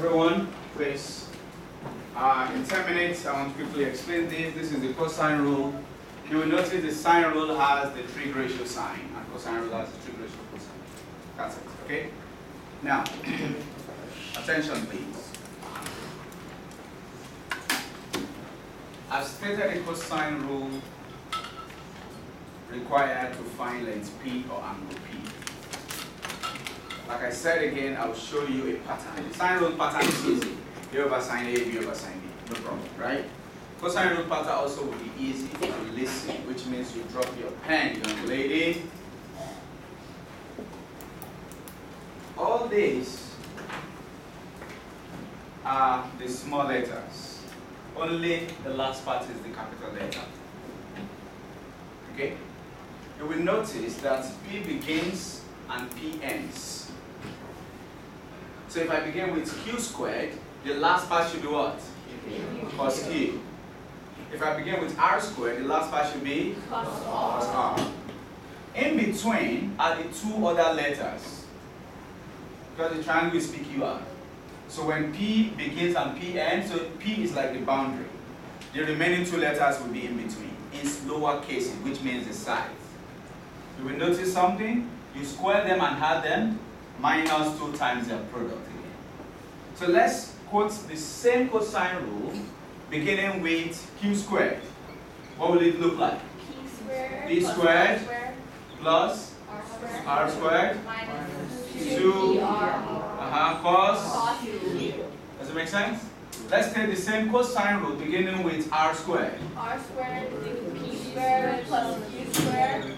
everyone, please. In 10 minutes, I want to quickly explain this. This is the cosine rule. You will notice the sine rule has the trig ratio sine, and cosine rule has the trig ratio cosine. That's it, okay? Now, attention please. I've stated a cosine rule required to find length P or angle P. Like I said again, I'll show you a pattern. The sine rule pattern is easy. A over sine A, B over sine B. No problem, right? Cosine rule pattern also will be easy if you listen, which means you drop your pen, young lady. All these are the small letters. Only the last part is the capital letter. Okay? You will notice that P begins and P ends. So if I begin with Q squared, the last part should be what? Cos Q. If I begin with R squared, the last part should be cos R. In between are the two other letters, because the triangle is PQR. So when P begins and P ends, so P is like the boundary. The remaining two letters will be in between, in lower cases, which means the sides. You will notice something, you square them and add them, minus 2 times their product again. So let's quote the same cosine rule, beginning with Q squared. What will it look like? P squared plus R squared minus 2 cos. Does it make sense? Let's take the same cosine rule beginning with R squared. R squared P squared plus Q squared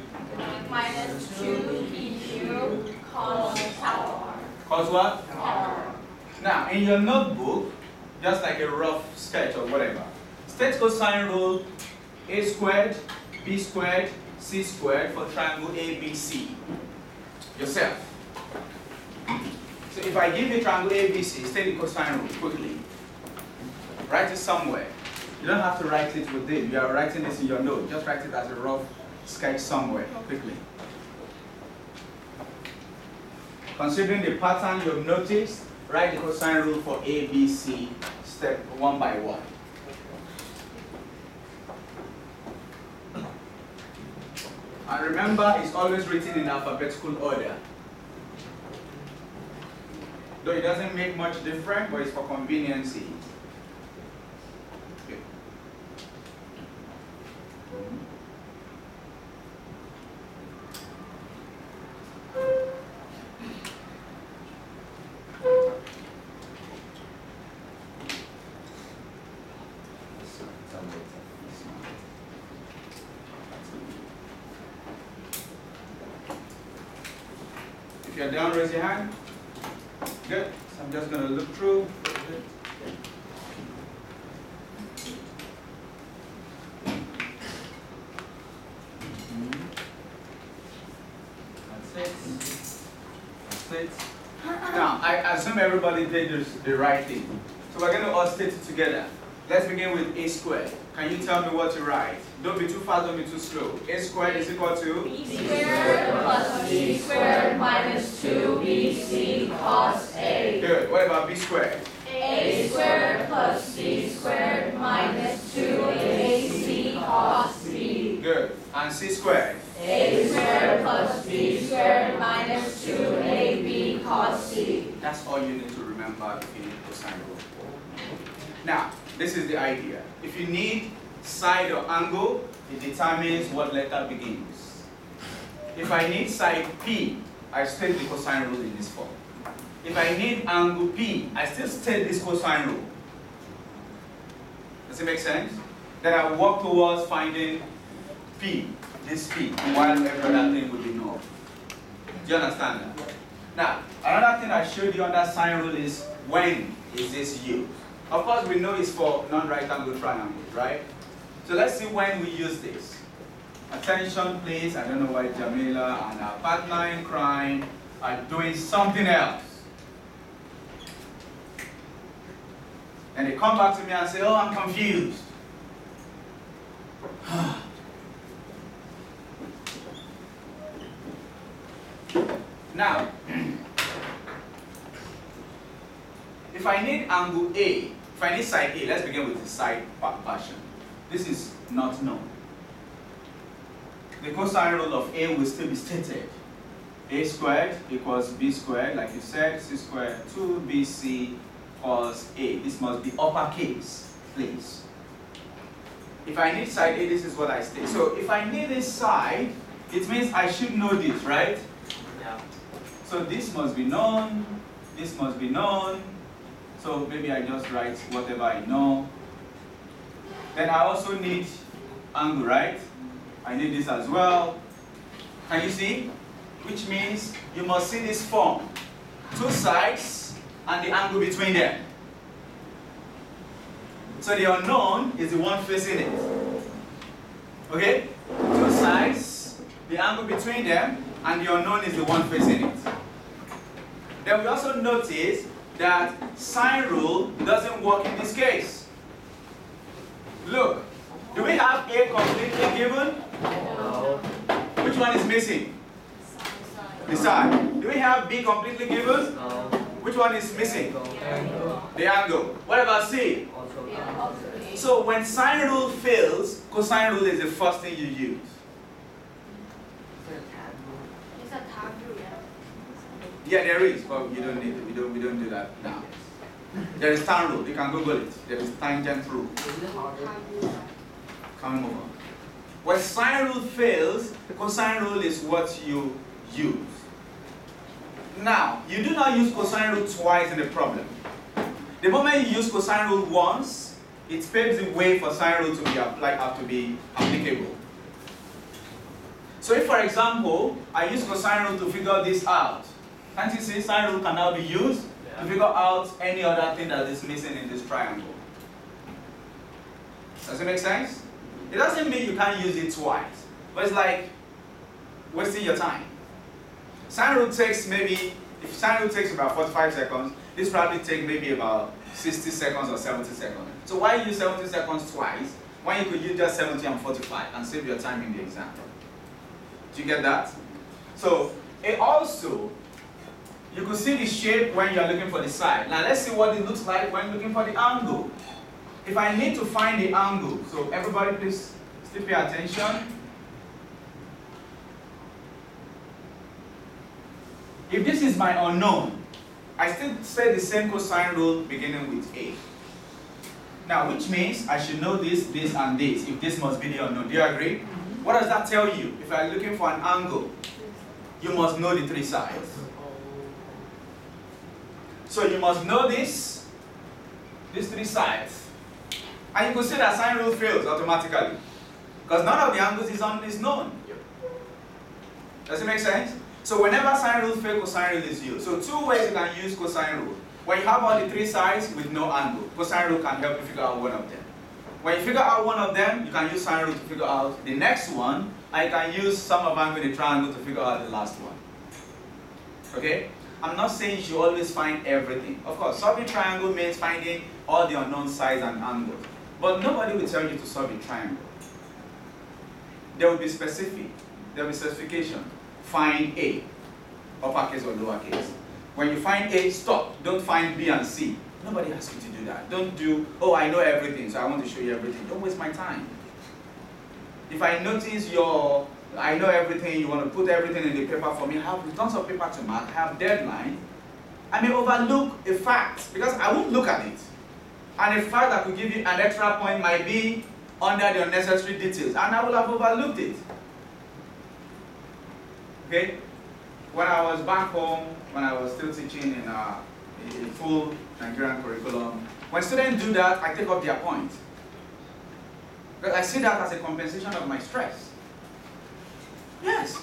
minus 2PQ cos tau R. Cos what? R. Now, in your notebook, just like a rough sketch or whatever, state cosine rule A squared, B squared, C squared for triangle ABC. Yourself. So if I give you triangle ABC, state the cosine rule quickly. Write it somewhere. You don't have to write it with this. You are writing this in your note. Just write it as a rough sketch somewhere quickly. Considering the pattern you've noticed, write the cosine rule for ABC step one by one. And remember, it's always written in alphabetical order. Though it doesn't make much difference, but it's for conveniency. Okay. If you're down, raise your hand. Good. So I'm just going to look through. That's it. That's it. Now, I assume everybody did the right thing. So we're going to all state it together. Let's begin with A squared. Can you tell me what to write? Don't be too fast, don't be too slow. A squared is equal to? B squared plus C squared minus 2BC cos A. Good. What about B squared? A squared plus C squared minus 2AC cos B. Good. And C squared? A squared plus B squared minus 2AB cos C. That's all you need to remember if you need cosine rule. Now, this is the idea. If you need side or angle, it determines what letter begins. If I need side P, I state the cosine rule in this form. If I need angle P, I still state this cosine rule. Does it make sense? Then I work towards finding P, this P, while every other thing will be null. Do you understand that? Now, another thing I showed you under sine rule is when is this used? Of course, we know it's for non-right angle triangles, right? So let's see when we use this. Attention, please. I don't know why Jamila and our partner in crime are doing something else. And they come back to me and say, oh, I'm confused. Now, if I need angle A, if I need side A, let's begin with the side version. This is not known. The cosine rule of A will still be stated. A squared equals B squared, like you said, C squared 2BC cos A. This must be uppercase, please. If I need side A, this is what I state. So if I need this side, it means I should know this, right? Yeah. So this must be known, this must be known. So maybe I just write whatever I know. Then I also need angle, right? I need this as well. Can you see? Which means you must see this form. Two sides and the angle between them. So the unknown is the one facing it. Okay? Two sides, the angle between them, and the unknown is the one facing it. Then we also notice that sine rule doesn't work in this case. Look, do we have A completely given? No. Which one is missing? The side. Do we have B completely given? No. Which one is missing? Angle. The angle. What about C? Also no. So when sine rule fails, cosine rule is the first thing you use. It's a tag rule. Yeah, there is, but you don't need it. We don't do that now. There is tan rule. You can Google it. There is tangent rule. Coming over. When sine rule fails, cosine rule is what you use. Now, you do not use cosine rule twice in a problem. The moment you use cosine rule once, it paves the way for sine rule to be applicable. So if, for example, I use cosine rule to figure this out, can't you see sine rule can now be used to figure out any other thing that is missing in this triangle? Does it make sense? It doesn't mean you can't use it twice, but it's like wasting your time. Sine rule takes maybe, if sine rule takes about 45 seconds, this probably takes maybe about 60 seconds or 70 seconds. So why use 70 seconds twice when you could use just 70 and 45 and save your time in the exam? Do you get that? So it also, you could see the shape when you're looking for the side. Now let's see what it looks like when looking for the angle. If I need to find the angle, so everybody please still pay attention. If this is my unknown, I still say the same cosine rule beginning with A. Now, which means I should know this, this, and this, if this must be the unknown. Do you agree? What does that tell you? If I'm looking for an angle, you must know the three sides. So you must know this, these three sides. And you can see that sine rule fails automatically. Because none of the angles is known. Does it make sense? So whenever sine rule fails, cosine rule is used. So two ways you can use cosine rule. When you have all the three sides with no angle, cosine rule can help you figure out one of them. When you figure out one of them, you can use sine rule to figure out the next one, and you can use sum of angle in the triangle to figure out the last one. Okay? I'm not saying you should always find everything. Of course, solving triangle means finding all the unknown sides and angles. But nobody will tell you to solve a triangle. There will be specific. There will be specification. Find A, uppercase or lowercase. When you find A, stop. Don't find B and C. Nobody asks you to do that. Don't do, oh, I know everything, so I want to show you everything. Don't waste my time. If I notice I know everything, you want to put everything in the paper for me, I have tons of paper to mark, I have deadline, I may overlook a fact because I won't look at it. And a fact that could give you an extra point might be under the unnecessary details, and I will have overlooked it. Okay? When I was back home, when I was still teaching in a full Nigerian curriculum, when students do that, I take up their point. Because I see that as a compensation of my stress. Yes.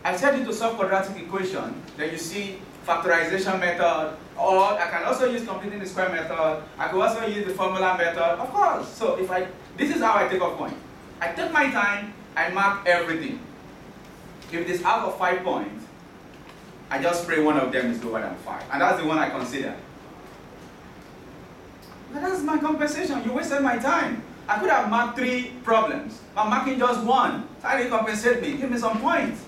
I tell you to solve quadratic equation, then you see factorization method, or I can also use completing the square method. I could also use the formula method, of course. So this is how I take off point. I take my time, I mark everything. If it is out of 5 points, I just pray one of them is lower than 5. And that's the one I consider. But that's my compensation. You wasted my time. I could have marked 3 problems. I'm marking just 1. How do you compensate me? Give me some points.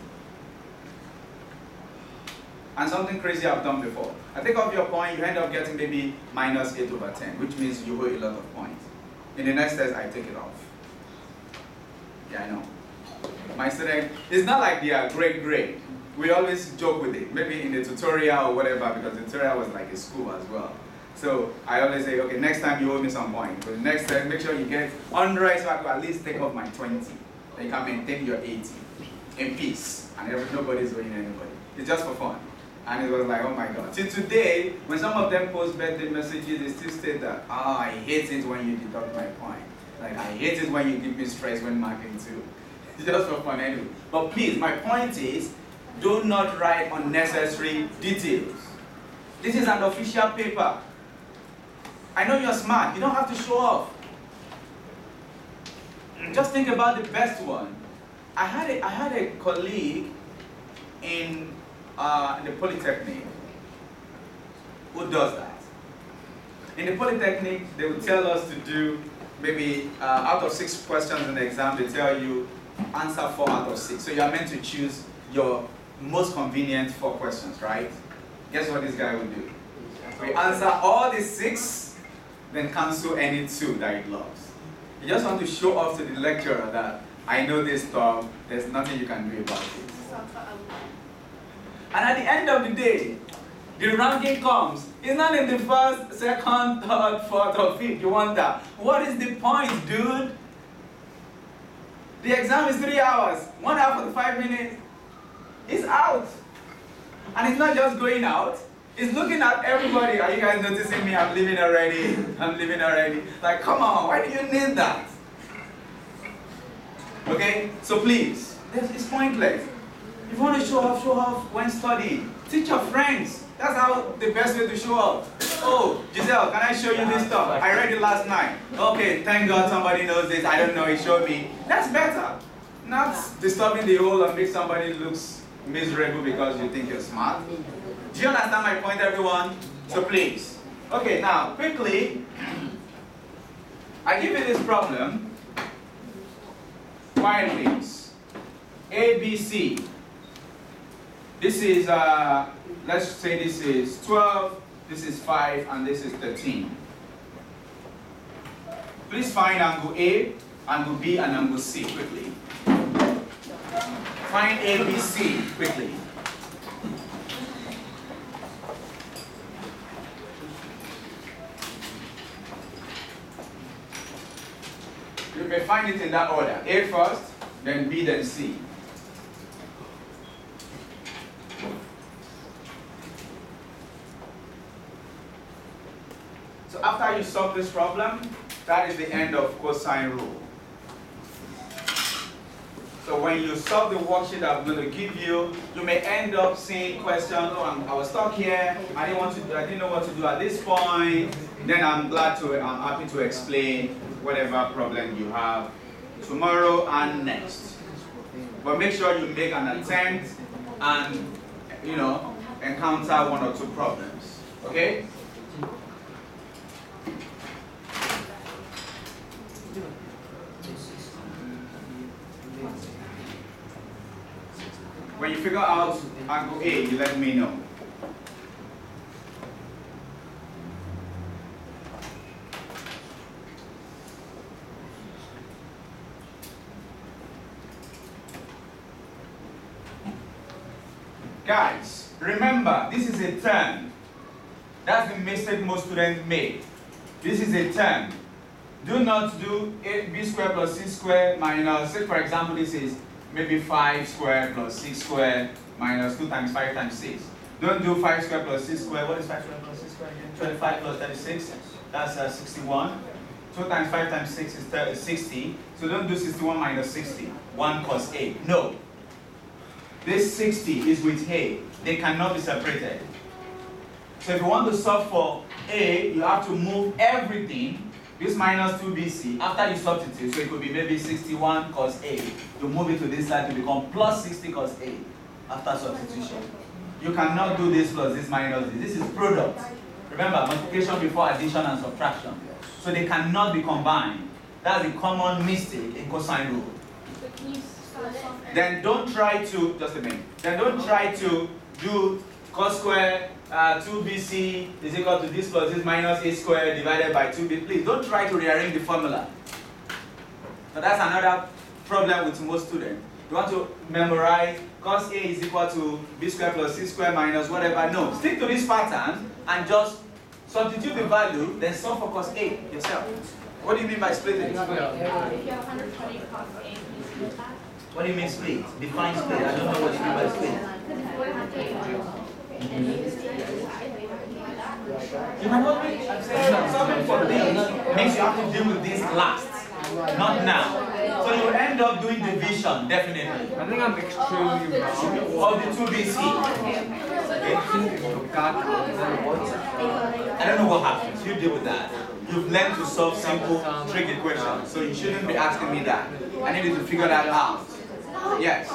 and something crazy I've done before. I take off your point, you end up getting maybe minus 8 over 10, which means you owe a lot of points. In the next test, I take it off. Yeah, I know. My student, it's not like they are great grade. We always joke with it, maybe in the tutorial or whatever, because the tutorial was like a school as well. So I always say, okay, next time you owe me some points. But the next time, make sure you get 100 so I can at least take off my 20. Then you can maintain your 80 in peace. And nobody's owing anybody. It's just for fun. And it was like, oh my God. Till today, when some of them post birthday messages, they still state that, I hate it when you deduct my point. Like, I hate it when you give me stress when marking too. It's just for fun anyway. But please, my point is, do not write unnecessary details. This is an official paper. I know you're smart. You don't have to show off. Just think about the best one. I had a colleague in the Polytechnic who does that. In the Polytechnic, they would tell us to do maybe out of 6 questions in the exam, they tell you answer 4 out of 6. So you are meant to choose your most convenient 4 questions, right? Guess what this guy will do? We answer all the 6, then cancel any 2 that he loves. You just want to show off to the lecturer that I know this stuff, there's nothing you can do about it. And at the end of the day, the ranking comes. It's not in the first, second, third, fourth, or fifth. You wonder, what is the point, dude? The exam is 3 hours. 1 hour 45 minutes. It's out. And it's not just going out. It's looking at everybody. Are you guys noticing me? I'm leaving already. I'm leaving already. Like, come on, why do you need that? Okay? So please, it's pointless. If you want to show off when studying. Teach your friends. That's how the best way to show off. Oh, Giselle, can I show you this stuff? I read it last night. Okay, thank God somebody knows this. I don't know, he showed me. That's better. Not disturbing the whole and make somebody looks miserable because you think you're smart. Do you understand my point, everyone? So please. Okay, now, quickly, I give you this problem. Find things. A, B, C. This is, let's say this is 12, this is 5, and this is 13. Please find angle A, angle B, and angle C quickly. Find A, B, C quickly. You may find it in that order. A first, then B, then C. So after you solve this problem, that is the end of cosine rule. So when you solve the worksheet I'm going to give you, you may end up seeing questions, oh, I was stuck here, I didn't know what to do at this point. Then I'm happy to explain whatever problem you have tomorrow and next. But make sure you make an attempt and, encounter 1 or 2 problems. Okay? When you figure out angle A, you let me know. Guys, remember, this is a term. That's the mistake most students make. This is a term. Do not do b squared plus c squared minus, say for example, this is maybe 5 squared plus 6 squared minus 2 times 5 times 6. Don't do 5 squared plus 6 squared. What is 5 squared plus 6 squared again? 25 plus 36. That's 61. 2 times 5 times 6 is 60. So don't do 61 minus 60. 1 cos A. No. This 60 is with A. They cannot be separated. So if you want to solve for A, you have to move everything. This minus 2bc, after you substitute, so it could be maybe 61 cos A. You move it to this side to become plus 60 cos A after substitution. You cannot do this plus this minus this. This is product. Remember, multiplication before addition and subtraction. So they cannot be combined. That's a common mistake in cosine rule. So can you solve it? Then don't try to, just a minute, then don't try to do cos square 2bc is equal to this plus this minus a squared divided by 2b. Please don't try to rearrange the formula. Now that's another problem with most students. You want to memorize cos a is equal to b squared plus c squared minus whatever. No, stick to this pattern and just substitute the value, then solve for cos a yourself. What do you mean by splitting? If you have 120 cos A, can you split that? What do you mean split? Define split. I don't know what you mean by split. You cannot be solving for this means you have to deal with this last, not now. So you end up doing division, definitely. I think I'm extremely wrong. Of the 2bc. I don't know what happens. You deal with that. You've learned to solve simple, tricky questions, so you shouldn't be asking me that. I need you to figure that out. Yes.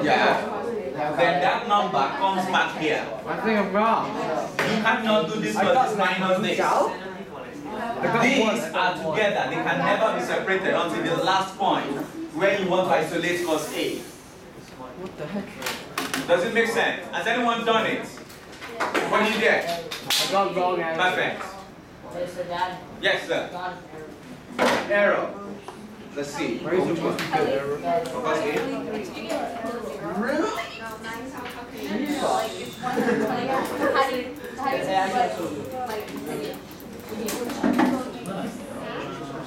Yeah. Then that number comes back here. I think I'm wrong. You cannot do this plus this minus this. These are together. They can never be separated until the last point where you want to isolate cos A. What the heck? Does it make sense? Has anyone done it? What did you get? I got wrong answer. Perfect. Yes, sir, Dad. Yes, sir. God. Error. Let's see. Where is it supposed to be error? Cos A. Really? Like, it's 120. How do you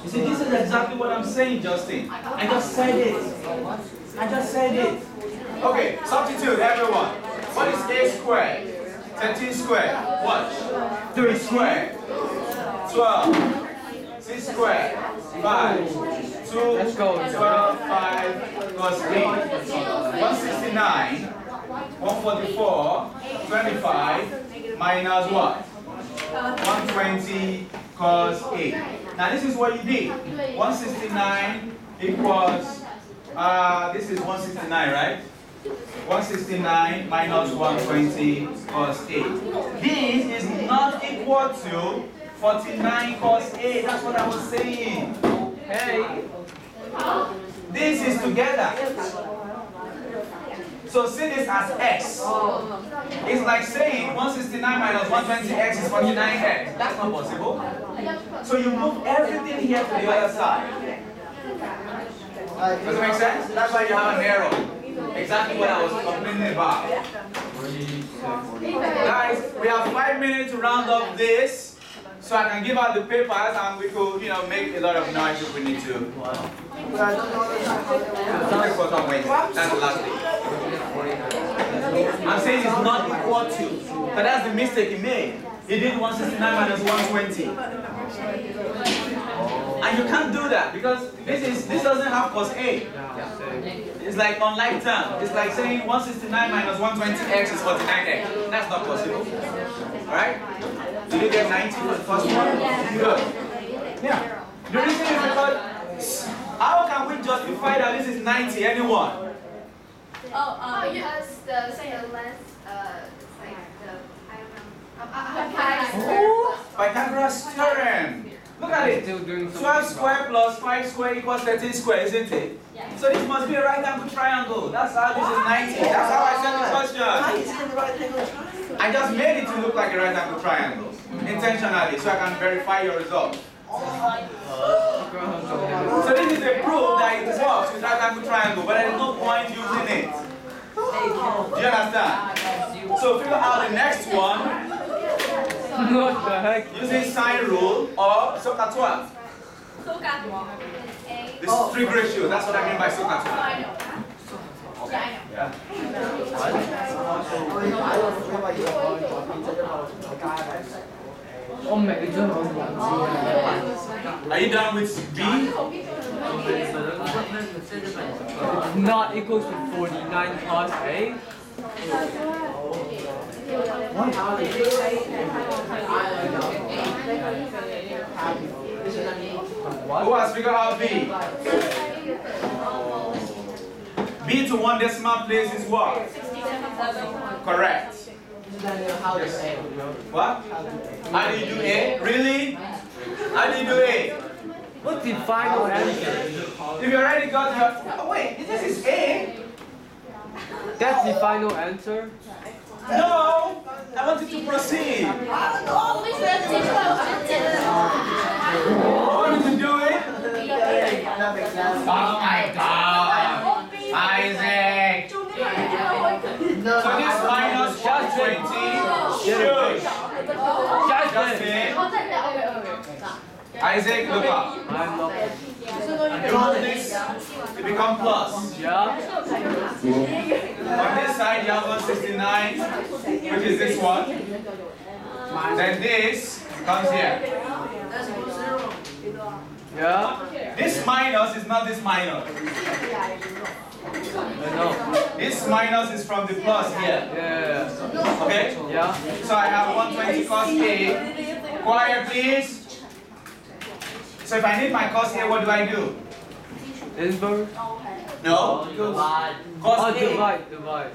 You see, this is exactly what I'm saying, Justin. I just said it. I just said it. Okay, substitute, everyone. What is a squared? 13 squared. Watch. 3 squared. 12. 6 squared. 5. 2. Let's go. 12. 5. Plus 8. 169. 144. 25. Minus what? 120 cos 8. Now this is what you did. 169 equals, this is 169, right? 169 minus 120 cos 8. This is not equal to 49 cos 8. That's what I was saying. Hey. This is together. So see this as x. It's like saying 169 minus 120x is 49x. That's not possible. So you move everything here to the other side. Does it make sense? That's why you have an arrow. Exactly what I was complaining about. Guys, we have 5 minutes to round up this, so I can give out the papers and we could, make a lot of noise if we need to. Sorry for some waiting. That's the last thing. I'm saying it's not equal to, but that's the mistake he made. He did 169 minus 120. And you can't do that because this doesn't have cos A. It's like unlike term. It's like saying 169 minus 120x is 49x. That's not possible. Alright? Did you get 90 for the first one? Good. Yeah. The reason is because how can we justify that this is 90? Anyone? Because the length, it's like the, Pythagoras theorem. Look at it. 12 square plus 5 square equals 13 square, isn't it? Yeah. So this must be a right angle triangle. That's how this is 90. That's how I said the question. How is it the right angle triangle? I just made it to look like a right angle triangle intentionally so I can verify your result. So this is a proof that it works with right angle triangle, but there is no point using it. Do you understand? So figure out the next one What the heck? using sine rule or SOCA 12. This is trig ratio. That's what I mean by SOCA 12. I know. Yeah, Are you done with B? Not equal to 49 cos A. Who has figured out B? B to 1 decimal place is what? Correct. Yes. What? How do you do A? Really? How do you do A? What's the final answer? If you already got your... Oh, wait, this is A. That's the final answer? No! I want you to proceed. I want you to do it. Oh my God! Isaac! So this minus 120 should... Justin. Isaac, look up. I'm not. Remove this to become plus. Yeah? On this side, you have 169, which is this one. Then this comes here. Yeah? This minus is not this minus. No. This minus is from the plus here. Yeah. Okay? Yeah? So I have 120 cos A. Quiet, please. So if I need my cos A, what do I do? Inverse? No. Divide. Cos Oh, A. divide.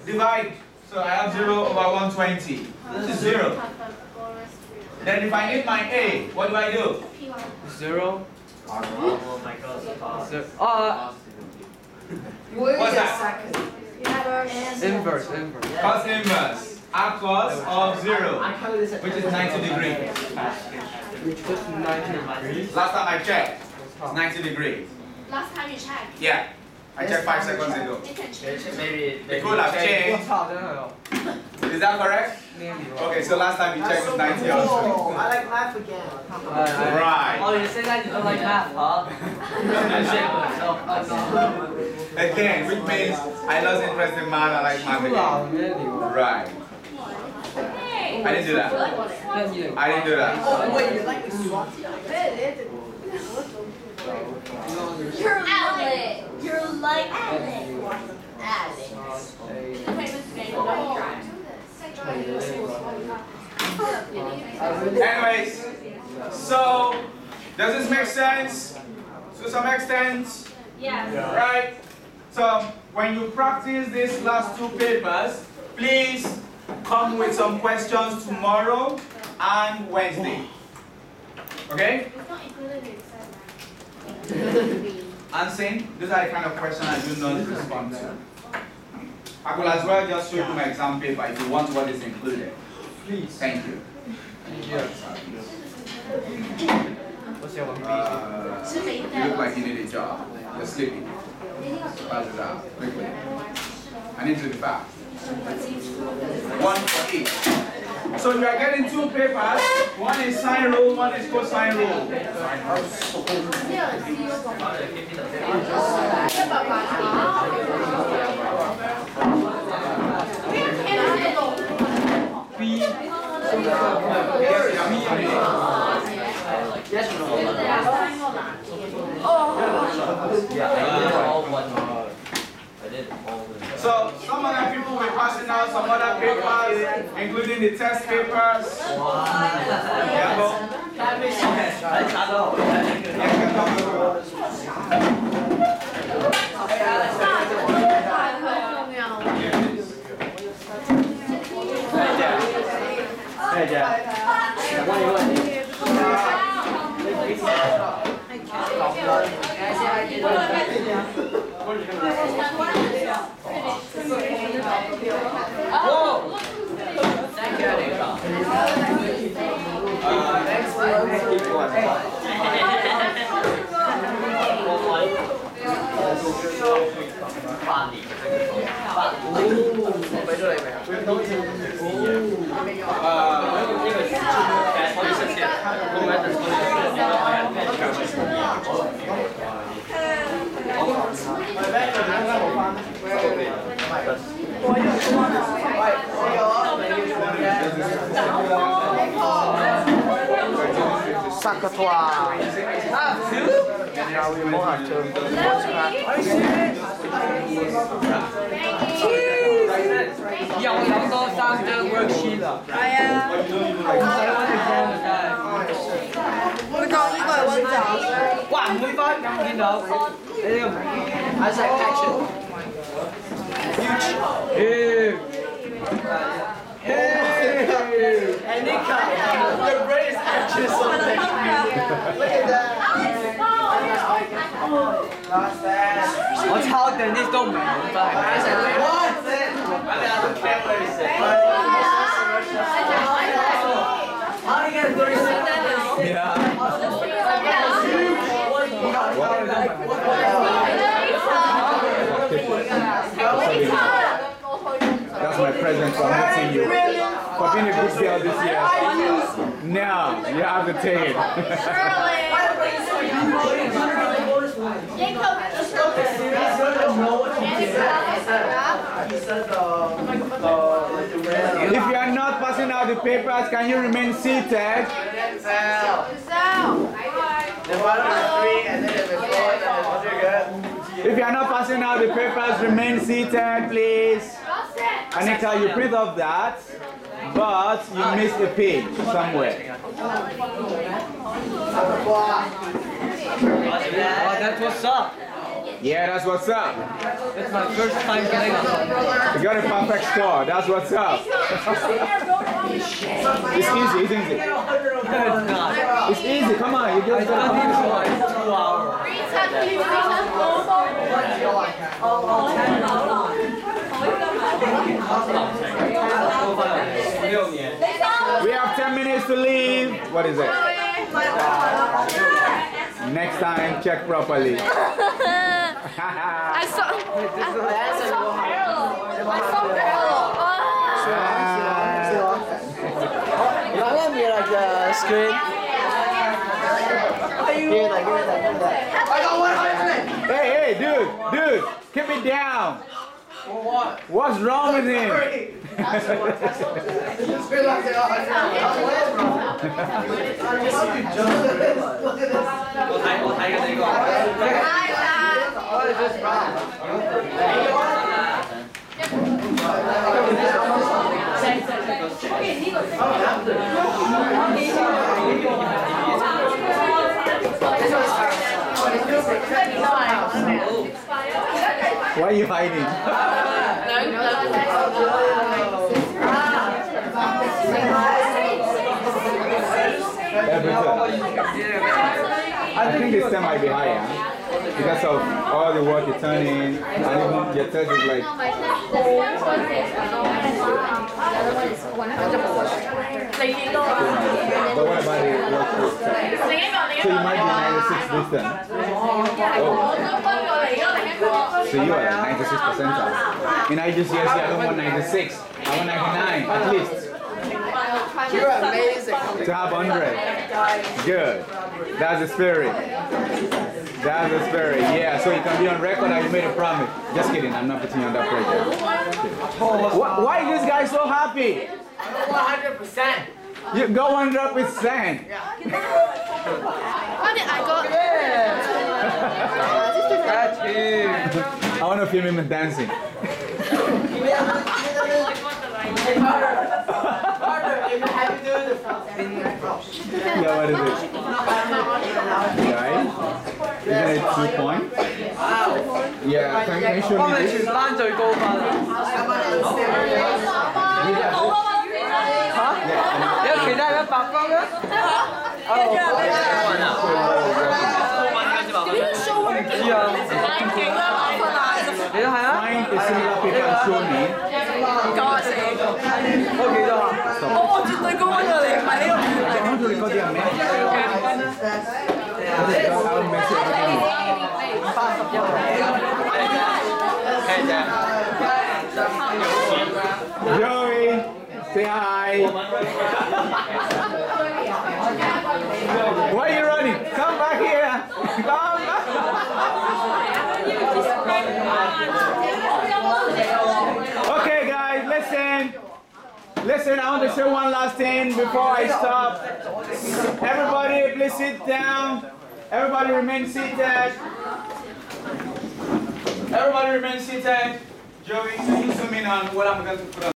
Divide. So I have 0 over 120. This is 0. Then if I need my A, what do I do? 0. What's that? Inverse. Cos inverse. A cos of 0, which is 90 degrees. Which is 90 degrees. Last time I checked, it's 90 degrees. Last time you checked. Yeah. I checked 5 seconds ago. You can change. It could have changed. Is that correct? Okay, so last time you checked was 90 also. I like math again. Right. Oh, you say that you don't like math, huh? Again, which means I lost interest in math, I like math again. Right. I didn't do that. I didn't do that. Wait, you like the swap? You're Alex. You're like Alex. Anyways, so does this make sense? To some extent? Yes. Right? So when you practice these last 2 papers, please come with some questions tomorrow and Wednesday. Okay? It's not included in Answering, these are the kind of questions I do not respond to. I could as well just show you my exam paper if you want what is included. Please. Thank you. What's your one? You look like you need a job. You're sleeping. Pass it out quickly. I need to be fast. 1 for each. So you are getting 2 papers. One is sine rule, one is cosine rule. So some other people will be passing out some other papers, including the test papers. Yeah, go. Hey, Dad. Saca tua. Ah, viu? worksheet 啦。係啊。會講呢個係溫習。哇，唔會翻咁見到。你呢個唔係。I said action. And Nika, your brain is actually so big. Look at that. 我抄定啲都唔明真係。That's my present for meeting you. For being a good girl this year. Now, you have to take it. If you are not passing out the papers, can you remain seated? If you are not passing out the papers, remain seated, please. Anita, you print off that, but you missed a page somewhere. Oh, that's what's up. Yeah, that's what's up. That's my first time getting up. You got a perfect score. That's what's up. It's easy, isn't it? It's not. It's easy. Come on, you just got It's to like 2 hours. We have 10 minutes to leave. What is it? Next time, check properly. I saw You want me like the screen? Hey, dude, keep it down. What's wrong with him? Why are you hiding? I think this time might be higher because of all the work you turn in, and even your test is like. But what about the work test? So you might be 96 this time. Oh. So you are like 96 percentile. And I just yes, I don't want 96. I want 99 at least. You're amazing. To have 100. Good. That's the spirit. That's the spirit. Yeah, so you can be on record that you made a promise. Just kidding, I'm not putting you on that pressure. Why is this guy so happy? 100%. You go 100%. I want to film him dancing. Yeah, what is it? Guys, isn't it 2 points? Yeah, can you show me this? 全班最高分。嚇？有其他人100分咩？哦。知啊。你都係啊？ Find a similar paper and show me. 我幾多啊？I want to record your message. I'll message you. Joey, say hi. Why are you running? Come back here. Come back. Okay, guys, listen. Listen, I want to say one last thing before I stop. Everybody, please sit down. Everybody remain seated. Everybody remain seated. Joey, can you zoom in on what I'm going to put on?